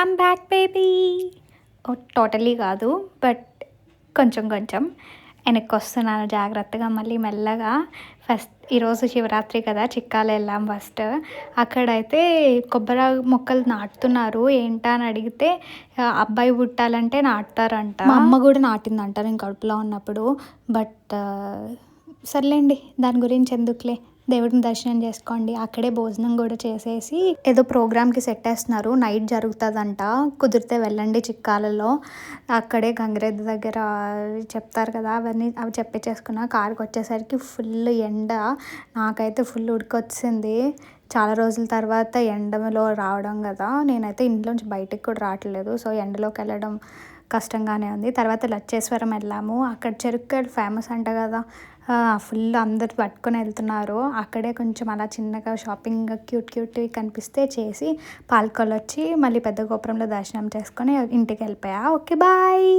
I'm back baby. Totally కాదు, but కొంచెం కొంచెం వెనక్కొస్తున్నాను జాగ్రత్తగా మళ్ళీ మెల్లగా. ఫస్ట్ ఈరోజు శివరాత్రి కదా, చిక్కాలు వెళ్ళాం ఫస్ట్. అక్కడైతే కొబ్బరి మొక్కలు నాటుతున్నారు. ఏంటా అని అడిగితే అబ్బాయి పుట్టాలంటే నాటుతారంట. మా అమ్మ కూడా నాటిందంట నేను కడుపులో ఉన్నప్పుడు. బట్ సర్లేండి, దాని గురించి ఎందుకులే. దేవుడిని దర్శనం చేసుకోండి. అక్కడే భోజనం కూడా చేసేసి ఏదో ప్రోగ్రామ్కి సెట్ వేస్తున్నారు. నైట్ జరుగుతుందంట. కుదిరితే వెళ్ళండి చిక్కాలలో. అక్కడే గంగిరెద్దు దగ్గర చెప్తారు కదా, అవి చెప్పించేసుకున్నా. కారుకి వచ్చేసరికి ఫుల్ ఎండ. నాకైతే ఫుల్ ఉడికొచ్చింది. చాలా రోజుల తర్వాత ఎండలో రావడం కదా, నేనైతే ఇంట్లోంచి బయటకు కూడా రావట్లేదు. సో ఎండలోకి వెళ్ళడం కష్టంగానే ఉంది. తర్వాత లచ్చేశ్వరం వెళ్ళాము. అక్కడ చెరుకు ఫేమస్ అంట కదా, ఫుల్ అందరు పట్టుకొని వెళ్తున్నారు. అక్కడే కొంచెం అలా చిన్నగా షాపింగ్ క్యూట్వి కనిపిస్తే చేసి పాలకొల్లు వచ్చి మళ్ళీ పెద్ద గోపురంలో దర్శనం చేసుకొని ఇంటికి వెళ్ళిపోయా. Okay bye.